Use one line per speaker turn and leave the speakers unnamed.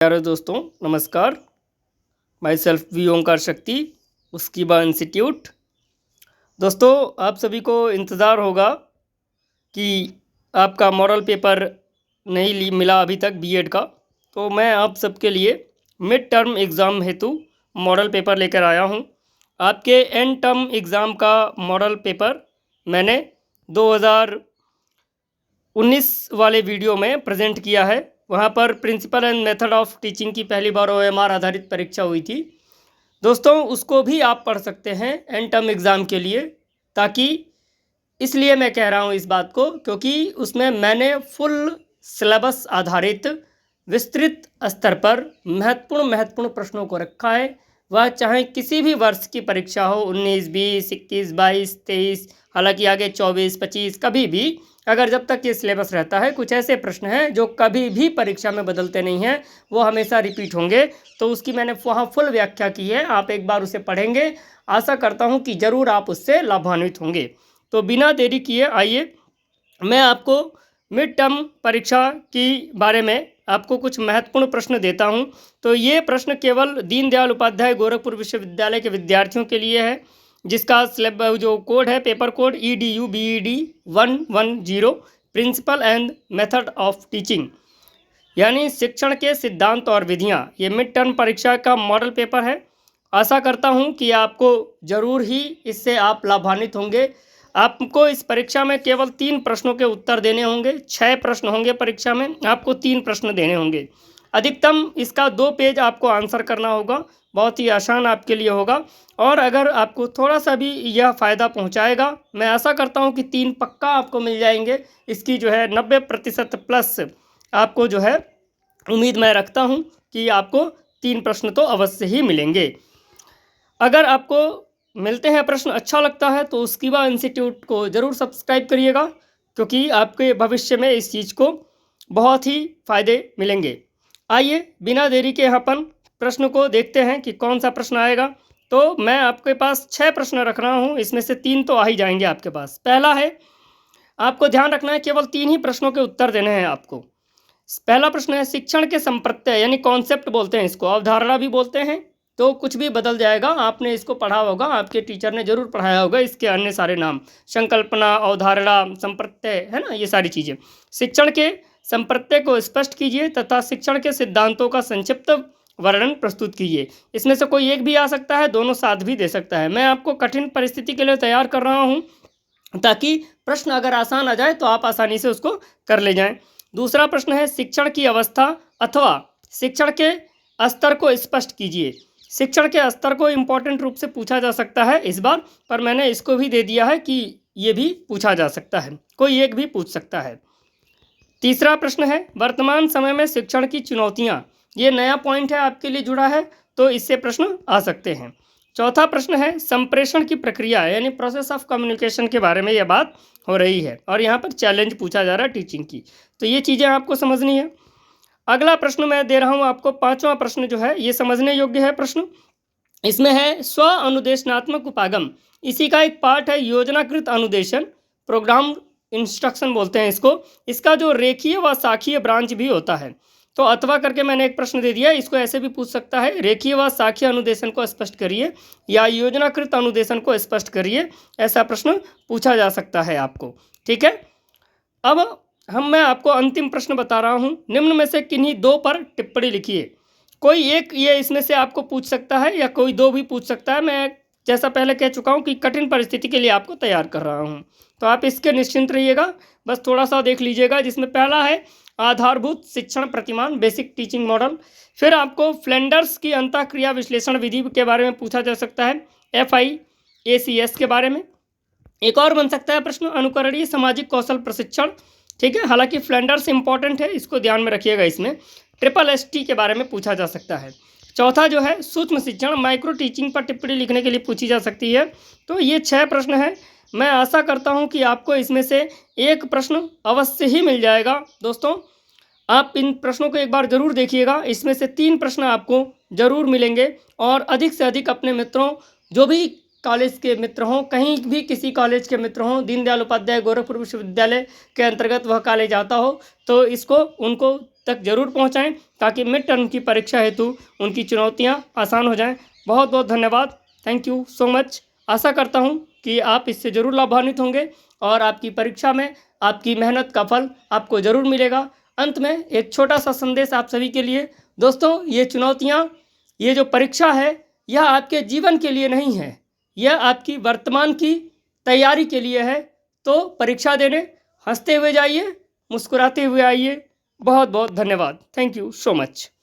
प्यारे दोस्तों नमस्कार। माई सेल्फ वी ओंकार शक्ति उस्कीबा इंस्टीट्यूट। दोस्तों आप सभी को इंतज़ार होगा कि आपका मॉडल पेपर नहीं मिला अभी तक बीएड का, तो मैं आप सबके लिए मिड टर्म एग्ज़ाम हेतु मॉडल पेपर लेकर आया हूं। आपके एंड टर्म एग्ज़ाम का मॉडल पेपर मैंने 2019 वाले वीडियो में प्रेजेंट किया है। वहाँ पर principle and method of teaching की पहली बार ओएमआर आधारित परीक्षा हुई थी। दोस्तों उसको भी आप पढ़ सकते हैं एंड टर्म एग्ज़ाम के लिए, ताकि इसलिए मैं कह रहा हूँ इस बात को क्योंकि उसमें मैंने फुल सिलेबस आधारित विस्तृत स्तर पर महत्वपूर्ण प्रश्नों को रखा है। वह चाहे किसी भी वर्ष की परीक्षा हो, 19, 20, 21, 22, 23, हालांकि आगे 24, 25, कभी भी अगर जब तक ये सिलेबस रहता है, कुछ ऐसे प्रश्न हैं जो कभी भी परीक्षा में बदलते नहीं हैं, वो हमेशा रिपीट होंगे। तो उसकी मैंने वहाँ फुल व्याख्या की है, आप एक बार उसे पढ़ेंगे, आशा करता हूँ कि ज़रूर आप उससे लाभान्वित होंगे। तो बिना देरी किए आइए मैं आपको मिड टर्म परीक्षा की बारे में आपको कुछ महत्वपूर्ण प्रश्न देता हूं। तो ये प्रश्न केवल दीनदयाल उपाध्याय गोरखपुर विश्वविद्यालय के विद्यार्थियों के लिए है, जिसका जो कोड है paper code EDU-BED 110 principle and method of teaching, यानी शिक्षण के सिद्धांत और विधियां। ये मिड टर्म परीक्षा का मॉडल पेपर है। आशा करता हूं कि आपको ज़रूर ही इससे आप लाभान्वित होंगे। आपको इस परीक्षा में केवल 3 प्रश्नों के उत्तर देने होंगे। 6 प्रश्न होंगे परीक्षा में, आपको 3 प्रश्न देने होंगे। अधिकतम इसका 2 पेज आपको आंसर करना होगा। बहुत ही आसान आपके लिए होगा, और अगर आपको थोड़ा सा भी यह फ़ायदा पहुंचाएगा, मैं आशा करता हूं कि 3 पक्का आपको मिल जाएंगे। इसकी जो है 90% प्लस आपको जो है उम्मीद मैं रखता हूं कि आपको 3 प्रश्न तो अवश्य ही मिलेंगे। अगर आपको मिलते हैं प्रश्न अच्छा लगता है तो उस्कीबा इंस्टीट्यूट को ज़रूर सब्सक्राइब करिएगा, क्योंकि आपके भविष्य में इस चीज़ को बहुत ही फ़ायदे मिलेंगे। आइए बिना देरी के अपन प्रश्न को देखते हैं कि कौन सा प्रश्न आएगा। तो मैं आपके पास 6 प्रश्न रख रहा हूँ, इसमें से 3 तो आ ही जाएंगे आपके पास। पहला है, आपको ध्यान रखना है केवल 3 ही प्रश्नों के उत्तर देने हैं आपको। पहला प्रश्न है, शिक्षण के संप्रत्यय यानी कॉन्सेप्ट बोलते हैं इसको, अवधारणा भी बोलते हैं, तो कुछ भी बदल जाएगा। आपने इसको पढ़ा होगा, आपके टीचर ने जरूर पढ़ाया होगा इसके अन्य सारे नाम, संकल्पना, अवधारणा, संप्रत्यय, है ना, ये सारी चीज़ें। शिक्षण के संप्रत्यय को स्पष्ट कीजिए तथा शिक्षण के सिद्धांतों का संक्षिप्त वर्णन प्रस्तुत कीजिए। इसमें से कोई एक भी आ सकता है, दोनों साथ भी दे सकता है। मैं आपको कठिन परिस्थिति के लिए तैयार कर रहा हूँ, ताकि प्रश्न अगर आसान आ जाए तो आप आसानी से उसको कर ले जाएं। दूसरा प्रश्न है, शिक्षण की अवस्था अथवा शिक्षण के स्तर को स्पष्ट कीजिए। शिक्षण के स्तर को इम्पोर्टेंट रूप से पूछा जा सकता है इस बार, पर मैंने इसको भी दे दिया है कि ये भी पूछा जा सकता है, कोई एक भी पूछ सकता है। तीसरा प्रश्न है, वर्तमान समय में शिक्षण की चुनौतियाँ। ये नया पॉइंट है आपके लिए जुड़ा है, तो इससे प्रश्न आ सकते हैं। चौथा प्रश्न है, संप्रेषण की प्रक्रिया यानी प्रोसेस ऑफ कम्युनिकेशन के बारे में यह बात हो रही है, और यहाँ पर चैलेंज पूछा जा रहा है टीचिंग की, तो ये चीज़ें आपको समझनी है। अगला प्रश्न मैं दे रहा हूँ आपको, 5वां प्रश्न जो है ये समझने योग्य है प्रश्न। इसमें है, स्व अनुदेशनात्मक उपागम, इसी का एक पार्ट है योजनाकृत अनुदेशन, प्रोग्राम इंस्ट्रक्शन बोलते हैं इसको। इसका जो रेखीय व शाखीय ब्रांच भी होता है, तो अथवा करके मैंने एक प्रश्न दे दिया, इसको ऐसे भी पूछ सकता है, रेखीय व शाखीय अनुदेशन को स्पष्ट करिए या योजनाकृत अनुदेशन को स्पष्ट करिए, ऐसा प्रश्न पूछा जा सकता है आपको। ठीक है, अब मैं आपको अंतिम प्रश्न बता रहा हूँ। निम्न में से किन्हीं 2 पर टिप्पणी लिखिए। कोई एक ये इसमें से आपको पूछ सकता है या कोई 2 भी पूछ सकता है। मैं जैसा पहले कह चुका हूँ कि कठिन परिस्थिति के लिए आपको तैयार कर रहा हूँ, तो आप इसके निश्चिंत रहिएगा, बस थोड़ा सा देख लीजिएगा। जिसमें पहला है, आधारभूत शिक्षण प्रतिमान, बेसिक टीचिंग मॉडल। फिर आपको फ्लेंडर्स की अंतःक्रिया विश्लेषण विधि के बारे में पूछा जा सकता है, FIACS के बारे में। एक और बन सकता है प्रश्न, अनुकरणीय सामाजिक कौशल प्रशिक्षण। ठीक है, हालांकि फ्लेंडर्स इंपॉर्टेंट है, इसको ध्यान में रखिएगा। इसमें SSST के बारे में पूछा जा सकता है। चौथा जो है, सूक्ष्म शिक्षण, माइक्रो टीचिंग पर टिप्पणी लिखने के लिए पूछी जा सकती है। तो ये 6 प्रश्न हैं। मैं आशा करता हूं कि आपको इसमें से एक प्रश्न अवश्य ही मिल जाएगा। दोस्तों आप इन प्रश्नों को एक बार ज़रूर देखिएगा, इसमें से 3 प्रश्न आपको ज़रूर मिलेंगे, और अधिक से अधिक अपने मित्रों, जो भी कॉलेज के मित्र हों, कहीं भी किसी कॉलेज के मित्र हों, दीनदयाल उपाध्याय गोरखपुर विश्वविद्यालय के अंतर्गत वह कॉलेज आता हो, तो इसको उनको तक ज़रूर पहुंचाएं ताकि मिड टर्म की परीक्षा हेतु उनकी चुनौतियां आसान हो जाएं। बहुत बहुत धन्यवाद। Thank you so much. आशा करता हूं कि आप इससे ज़रूर लाभान्वित होंगे और आपकी परीक्षा में आपकी मेहनत का फल आपको ज़रूर मिलेगा। अंत में एक छोटा सा संदेश आप सभी के लिए। दोस्तों, ये चुनौतियाँ, ये जो परीक्षा है, यह आपके जीवन के लिए नहीं है, यह आपकी वर्तमान की तैयारी के लिए है। तो परीक्षा देने हंसते हुए जाइए, मुस्कुराते हुए आइए। बहुत बहुत धन्यवाद। Thank you so much.